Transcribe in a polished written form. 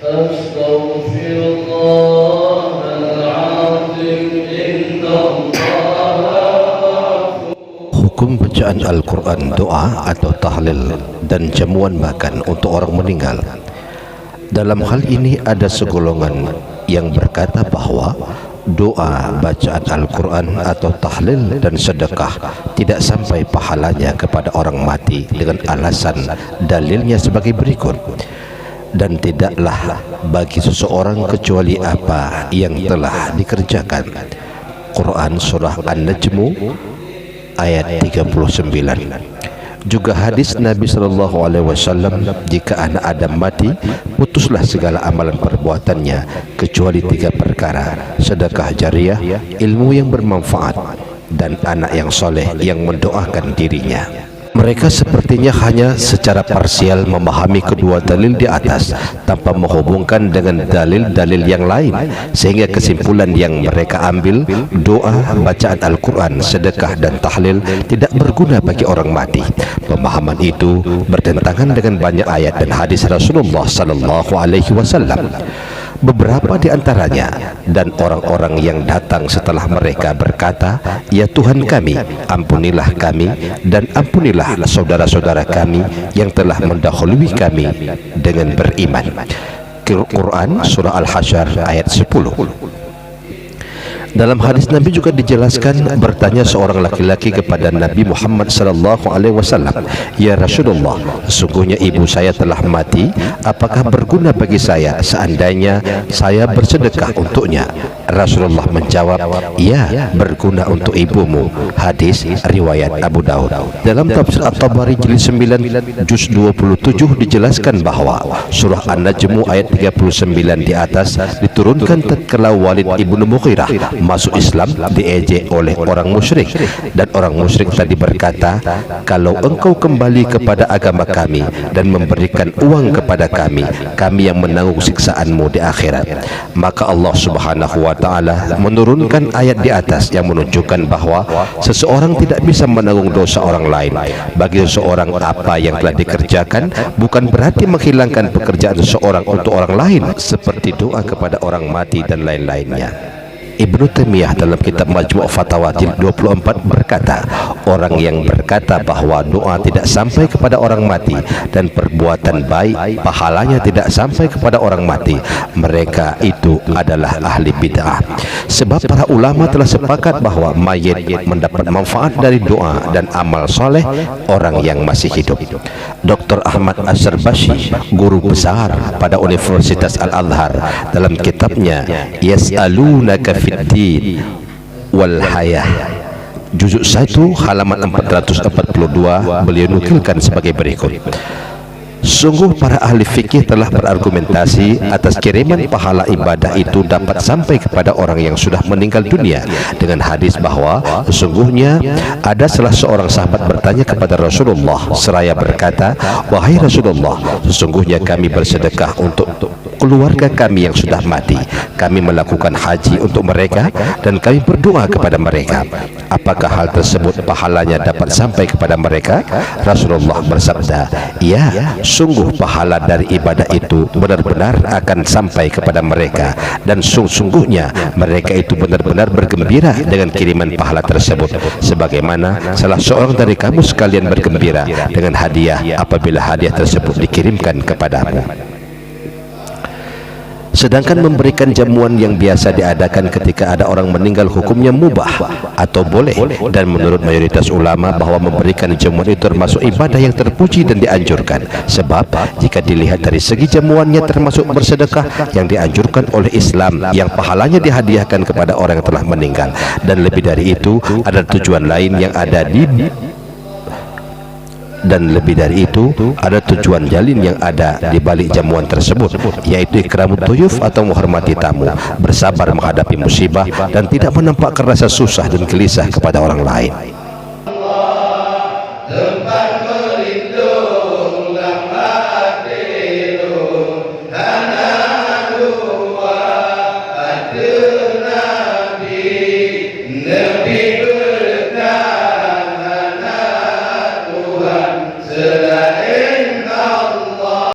أستغفر الله العظيم إن الله. Hukum bacaan Al-Quran, doa atau tahlil dan jamuan makan untuk orang meninggal. Dalam hal ini ada segolongan yang berkata bahwa doa, bacaan Al-Quran atau tahlil dan sedekah tidak sampai pahalanya kepada orang mati dengan alasan dalilnya sebagai berikut. Dan tidaklah bagi seseorang kecuali apa yang telah dikerjakan. Quran Surah An-Najmu ayat 39. Juga hadis Nabi SAW, jika anak Adam mati, putuslah segala amalan perbuatannya kecuali 3 perkara: sedekah jariah, ilmu yang bermanfaat, dan anak yang soleh yang mendoakan dirinya. Mereka sepertinya hanya secara parsial memahami kedua dalil di atas tanpa menghubungkan dengan dalil-dalil yang lain, sehingga kesimpulan yang mereka ambil, doa, bacaan Al-Quran, sedekah dan tahlil tidak berguna bagi orang mati. Pemahaman itu bertentangan dengan banyak ayat dan hadis Rasulullah SAW. Beberapa di antaranya dan orang-orang yang datang setelah mereka berkata, "Ya Tuhan kami, ampunilah kami dan ampunilah saudara-saudara kami yang telah mendahului kami dengan beriman." Quran Surah Al-Hasyr ayat 10. Dalam hadis Nabi juga dijelaskan, bertanya seorang laki-laki kepada Nabi Muhammad SAW, "Ya Rasulullah, sesungguhnya ibu saya telah mati. Apakah berguna bagi saya seandainya saya bersedekah untuknya?" Rasulullah menjawab, "Ya, berguna untuk ibumu." Hadis riwayat Abu Daud. Dalam tafsir At-Tabari jilid 9 juz 27 dijelaskan bahwa surah An-Najmu ayat 39 di atas diturunkan tatkala Walid ibnu Mughirah masuk Islam, diejek oleh orang musyrik, dan orang musyrik tadi berkata, "Kalau engkau kembali kepada agama kami dan memberikan uang kepada kami, kami yang menanggung siksaanmu di akhirat." Maka Allah Subhanahu wa ta'ala menurunkan ayat di atas yang menunjukkan bahwa seseorang tidak bisa menanggung dosa orang lain. Bagi seseorang, apa yang telah dikerjakan bukan berarti menghilangkan pekerjaan seseorang untuk orang lain, seperti doa kepada orang mati dan lain-lainnya. Ibnu Taimiyah dalam kitab Majmu' Fatawa jilid 24 berkata, orang yang berkata bahwa doa tidak sampai kepada orang mati dan perbuatan baik pahalanya tidak sampai kepada orang mati, mereka itu adalah ahli bid'ah. Sebab para ulama telah sepakat bahwa mayit mendapat manfaat dari doa dan amal soleh orang yang masih hidup. Dr. Ahmad Asyarbashi, guru besar pada Universitas Al-Azhar, dalam kitabnya Yas'alunaka Fiddin wal Hayah juzuk 1 halaman 442, beliau nukilkan sebagai berikut: sungguh para ahli fikih telah berargumentasi atas kiriman pahala ibadah itu dapat sampai kepada orang yang sudah meninggal dunia dengan hadis bahwa sesungguhnya ada salah seorang sahabat bertanya kepada Rasulullah seraya berkata, "Wahai Rasulullah, sesungguhnya kami bersedekah untuk keluarga kami yang sudah mati, kami melakukan haji untuk mereka, dan kami berdoa kepada mereka. Apakah hal tersebut pahalanya dapat sampai kepada mereka?" Rasulullah bersabda, "Ya, sungguh pahala dari ibadah itu benar-benar akan sampai kepada mereka, dan sungguhnya mereka itu benar-benar bergembira dengan kiriman pahala tersebut, sebagaimana salah seorang dari kamu sekalian bergembira dengan hadiah apabila hadiah tersebut dikirimkan kepadamu." Sedangkan memberikan jamuan yang biasa diadakan ketika ada orang meninggal hukumnya mubah atau boleh, dan menurut mayoritas ulama bahwa memberikan jamuan itu termasuk ibadah yang terpuji dan dianjurkan. Sebab jika dilihat dari segi jamuannya termasuk bersedekah yang dianjurkan oleh Islam, yang pahalanya dihadiahkan kepada orang yang telah meninggal, dan lebih dari itu ada tujuan lain yang ada tujuan jalin yang ada di balik jamuan tersebut, yaitu ikramut tuyuf atau menghormati tamu, bersabar menghadapi musibah, dan tidak menampakkan rasa susah dan gelisah kepada orang lain.